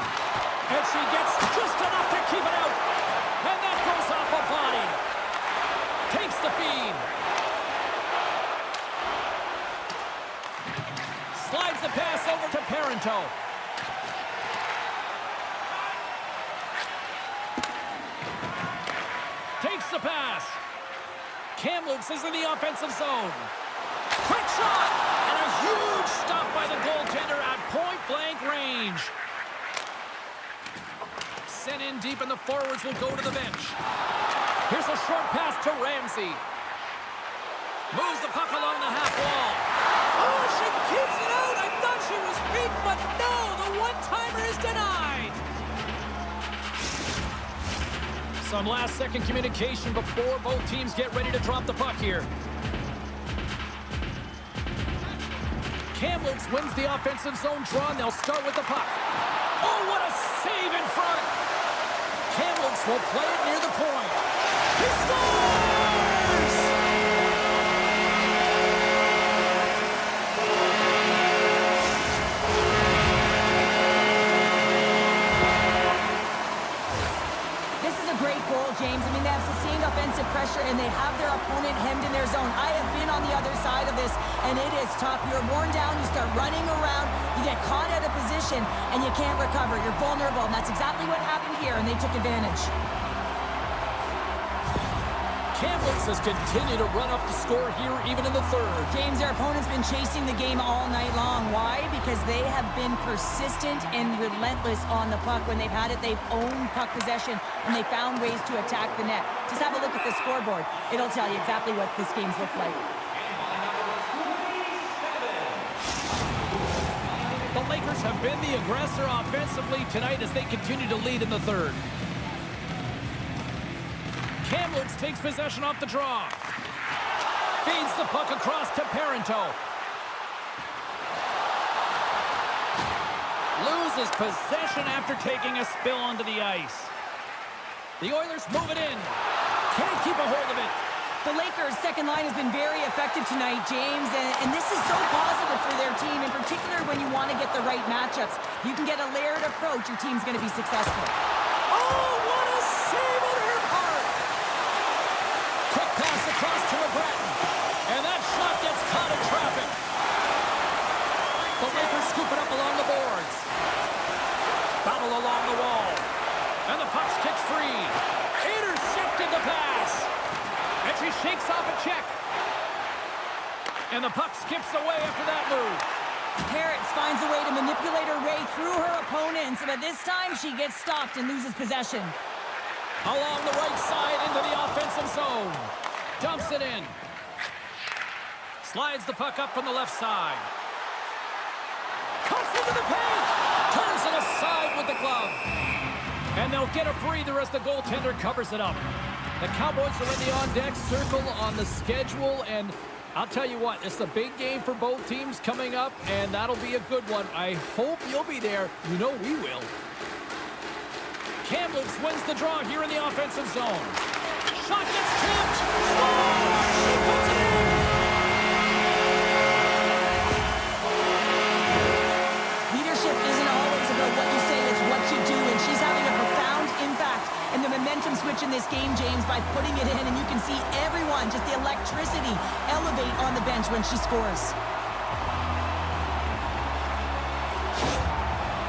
And she gets just enough to keep it out. And that goes off a body. Takes the feed. Slides the pass over to Parento. Takes the pass. Kamloops is in the offensive zone. Quick shot! And a huge stop by the goaltender at point-blank range. Sent in deep, and the forwards will go to the bench. Here's a short pass to Ramsey. Moves the puck along the half wall. Oh, she keeps it out! I thought she was beat, but no! The one-timer is denied! Some last-second communication before both teams get ready to drop the puck here. Kamloops wins the offensive zone draw, and they'll start with the puck. Oh, what a save in front! Kamloops will play it near the point. He scores! This is a great goal, James. I mean, they have sustained offensive pressure, and they have their opponent hemmed in their zone. I have been on the other side of this, and it is tough. You're worn down, you start running around, you get caught out of position, and you can't recover. You're vulnerable, and that's exactly what happened here, and they took advantage. Kamloops has continued to run up the score here even in the third. James, their opponent's been chasing the game all night long. Why? Because they have been persistent and relentless on the puck. When they've had it, they've owned puck possession, and they found ways to attack the net. Just have a look at the scoreboard. It'll tell you exactly what this game's looked like. The Lakers have been the aggressor offensively tonight as they continue to lead in the third. Kamloops takes possession off the draw. Feeds the puck across to Parento. Loses possession after taking a spill onto the ice. The Oilers move it in. Can't keep a hold of it. The Lakers' second line has been very effective tonight, James, and this is so positive for their team, in particular when you want to get the right matchups. You can get a layered approach, your team's going to be successful. Oh, what a save on her part! Quick pass across to McGrattan, and that shot gets caught in traffic. The Lakers scoop it up along the boards. Battle along the wall, and the puck's kicked free. Intercepted the pass. And she shakes off a check. And the puck skips away after that move. Harris finds a way to manipulate her way through her opponents, but this time she gets stopped and loses possession. Along the right side into the offensive zone. Dumps it in. Slides the puck up from the left side. Cuts into the paint. Turns it aside with the glove. And they'll get a breather as the goaltender covers it up. The Cowboys are in the on-deck circle on the schedule, and I'll tell you what, it's a big game for both teams coming up, and that'll be a good one. I hope you'll be there. You know we will. Kamloops wins the draw here in the offensive zone. Shot gets tipped. Score! She puts it in! Leadership isn't always about what you say, it's what you do, and she's having a profound impact in the momentum switch in this game, James, by putting it in, and you can see everyone, just the electricity, elevate on the bench when she scores.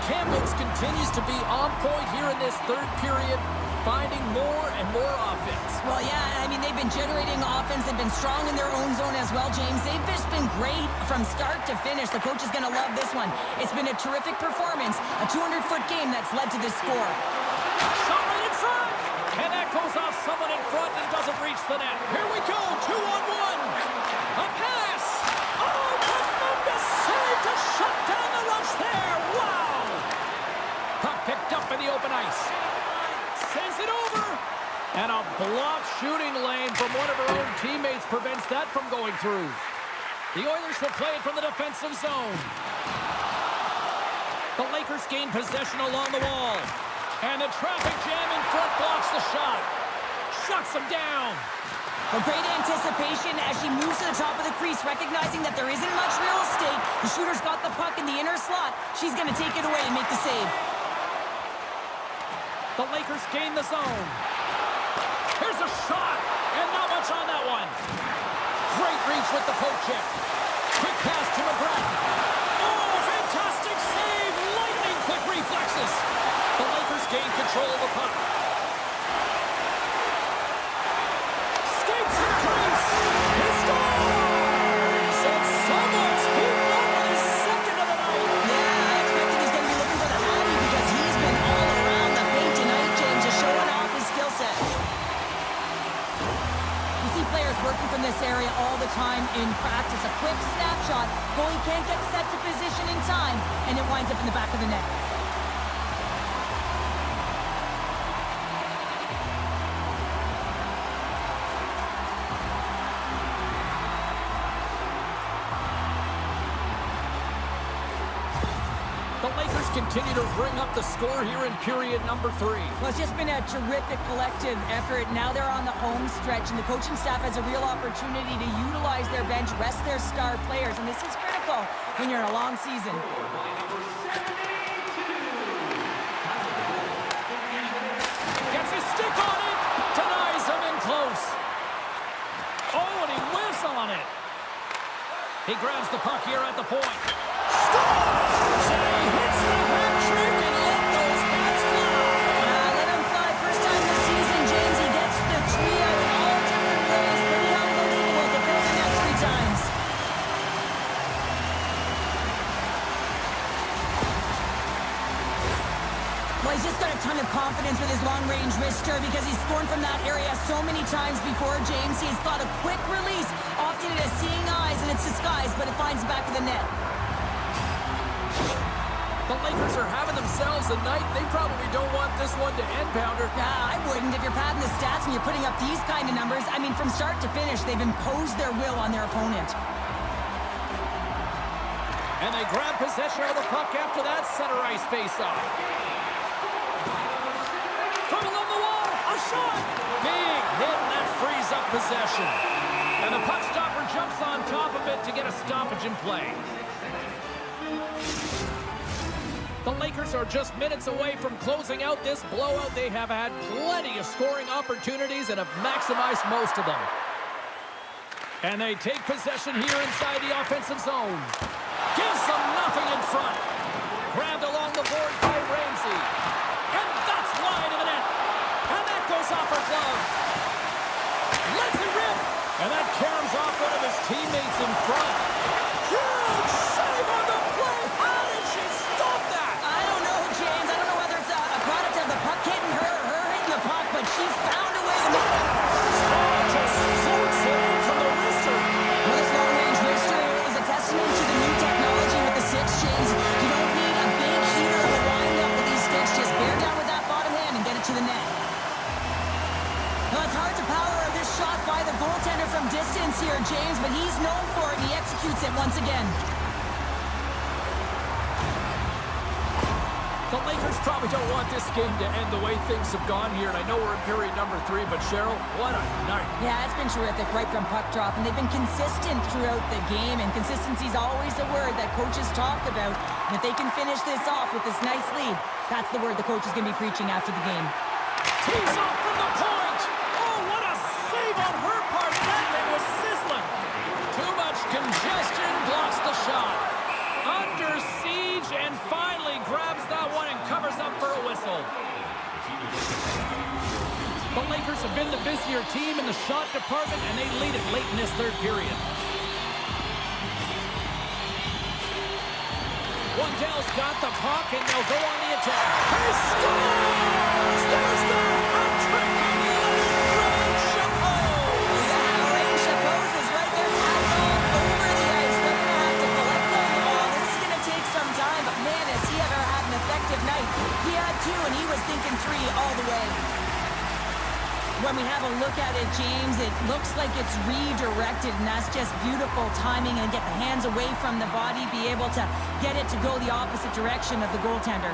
Kamloops continues to be on point here in this third period, finding more and more offense. Well, yeah, I mean, they've been generating offense. They've been strong in their own zone as well, James. They've just been great from start to finish. The coach is going to love this one. It's been a terrific performance, a 200-foot game that's led to this score. Shot right in front! And that goes off someone in front and doesn't reach the net. Here we go, 2-on-1. A pass! Oh, tremendous save to shut down the rush there! Wow! Puck picked up in the open ice. Sends it over! And a blocked shooting lane from one of her own teammates prevents that from going through. The Oilers will play it from the defensive zone. The Lakers gain possession along the wall. And the traffic jam in front blocks the shot. shuts him down. Well, great anticipation as she moves to the top of the crease, recognizing that there isn't much real estate. The shooter's got the puck in the inner slot. She's going to take it away and make the save. The Lakers gain the zone. Here's a shot, and not much on that one. Great reach with the poke check. Quick pass to McGrath. Oh, fantastic save! Lightning quick reflexes. The Lakers gain control of the puck. Skates to the crease. He scores! And someone's heating up with his second of the night. Yeah, I expected he's going to be looking for the hobby because he's been all around the paint tonight, James, just showing off his skill set. You see players working from this area all the time in practice. A quick snapshot. Goalie can't get set to position in time, and it winds up in the back of the net. The Lakers continue to bring up the score here in period number 3. Well, it's just been a terrific collective effort. Now they're on the home stretch, and the coaching staff has a real opportunity to utilize their bench, rest their star players, and this is critical when you're in a long season. Gets his stick on it, denies him in close. Oh, and he whiffs on it. He grabs the puck here at the point. Scores! And he hits the hat trick and let those hats fly. Let him fly. First time this season, James. He gets the tree out in all different ways. Pretty unbelievable to fill the net 3 times. Well, he's just got a ton of confidence with his long-range wrister because he's scored from that area so many times before, James. He's got a quick release. Often it has seeing eyes and it's disguised, but it finds the back of the net. The Lakers are having themselves a night. They probably don't want this one to end, Pounder. I wouldn't. If you're padding the stats and you're putting up these kind of numbers, I mean, from start to finish, they've imposed their will on their opponent. And they grab possession of the puck after that center ice face-off. From along the wall, a shot! Big hit, and that frees up possession. And the puck stopper jumps on top of it to get a stoppage in play. The Lakers are just minutes away from closing out this blowout. They have had plenty of scoring opportunities and have maximized most of them. And they take possession here inside the offensive zone. Gives them nothing in front. Grabbed along the board by Ramsey. And that's wide of the net. And that goes off her glove. Lets it rip. And that caroms off one of his teammates in front. Huge save on the play. How did she stop that? I don't know, James. I don't know whether it's a product of the puck hitting her or her hitting the puck, but she found a way to make it. Oh, just floats it in from the wrister. Well, this long-range wrister is a testament to the new technology with the 6 chains. You don't need a big heater to wind up with these sticks. Just bear down with that bottom hand and get it to the net. Well, it's hard to power this shot by the goaltender from distance here, James, but he's known for it, and he executes it once again. The Lakers probably don't want this game to end the way things have gone here, and I know we're in period number 3, but Cheryl, what a night. Yeah, it's been terrific right from puck drop, and they've been consistent throughout the game, and consistency is always a word that coaches talk about. And if they can finish this off with this nice lead, that's the word the coach is going to be preaching after the game. Tees off from the point. Oh, what a save on her part. That thing was sizzling. Too much congestion blocks the shot. Under siege and finally grabs that one and covers up for a whistle. The Lakers have been the busier team in the shot department, and they lead it late in this third period. Wendell's got the puck, and they'll go on the attack. He scores! There's the hat trick! Rain Chapeau! Yeah, Rain Chapeau is right there. Pads all over the ice. They're going to have to collect them all. This is going to take some time, but man, has he ever had an effective night. He had 2, and he was thinking 3 all the way. When we have a look at it, James, it looks like it's redirected, and that's just beautiful timing, and get the hands away from the body, be able to get it to go the opposite direction of the goaltender.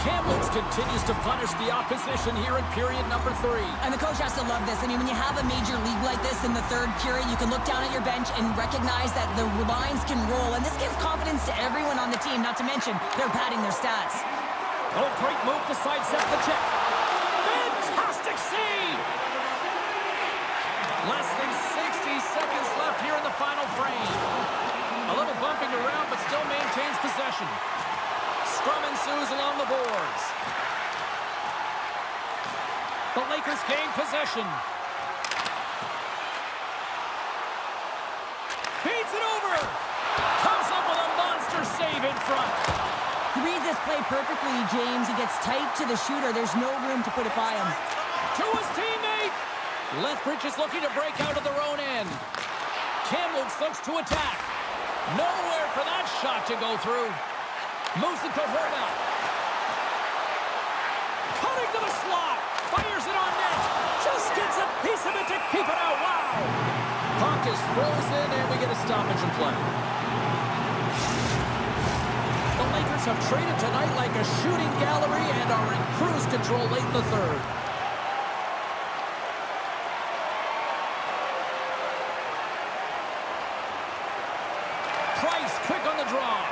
Kamloops continues to punish the opposition here in period number 3. And the coach has to love this. I mean, when you have a major league like this in the third period, you can look down at your bench and recognize that the lines can roll. And this gives confidence to everyone on the team, not to mention they're padding their stats. Oh, great move to sidestep the check. Fantastic save! Less than 60 seconds left here in the final frame. A little bumping around, but still maintains possession. Scrum ensues along the boards. The Lakers gain possession. Feeds it over. Comes up with a monster save in front. He reads this play perfectly, James. He gets tight to the shooter. There's no room to put it by him. To his teammate. Lethbridge is looking to break out of their own end. Kamloops looks to attack. Nowhere for that shot to go through. Moves it to Horvath. Cutting to the slot. Fires it on net. Just gets a piece of it to keep it out. Wow. Puck is frozen, and we get a stoppage in play. The Lakers have traded tonight like a shooting gallery and are in cruise control late in the third. Price quick on the draw.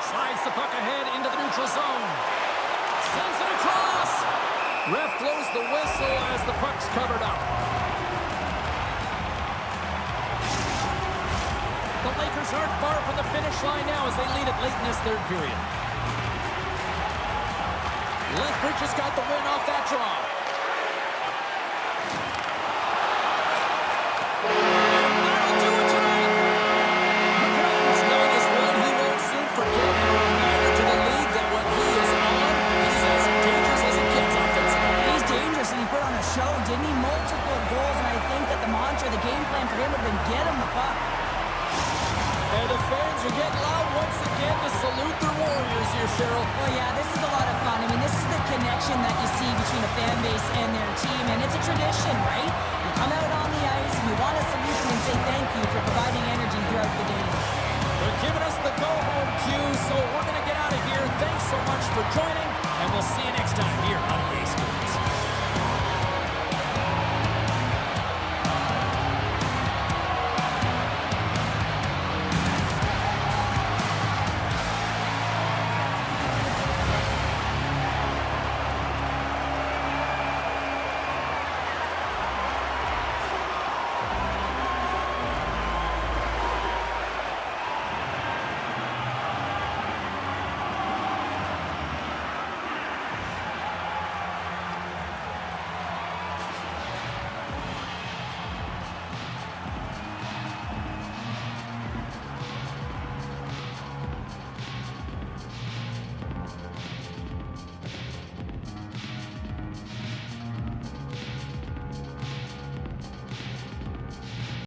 Slides the puck ahead into the neutral zone. Sends it across. Ref blows the whistle as the puck's covered up. The Lakers aren't far from the finish line now as they lead it late in this third period. Lethbridge has got the win off that draw. And that'll do it tonight. McGrattan's night is one he won't soon forget, and a reminder to the league that when he is on, he's as dangerous as it gets offensively. He's dangerous, and he put on a show, didn't he? Multiple goals, and I think that the mantra, the game plan for him would have been get him the puck. And the fans are getting loud once again to salute their Warriors here, Cheryl. Well, yeah, this is a lot of fun. I mean, this is the connection that you see between a fan base and their team, and it's a tradition, right? You come out on the ice, and you want to salute them and say thank you for providing energy throughout the day. They're giving us the go-home cue, so we're going to get out of here. Thanks so much for joining, and we'll see you next time here on EA Sports.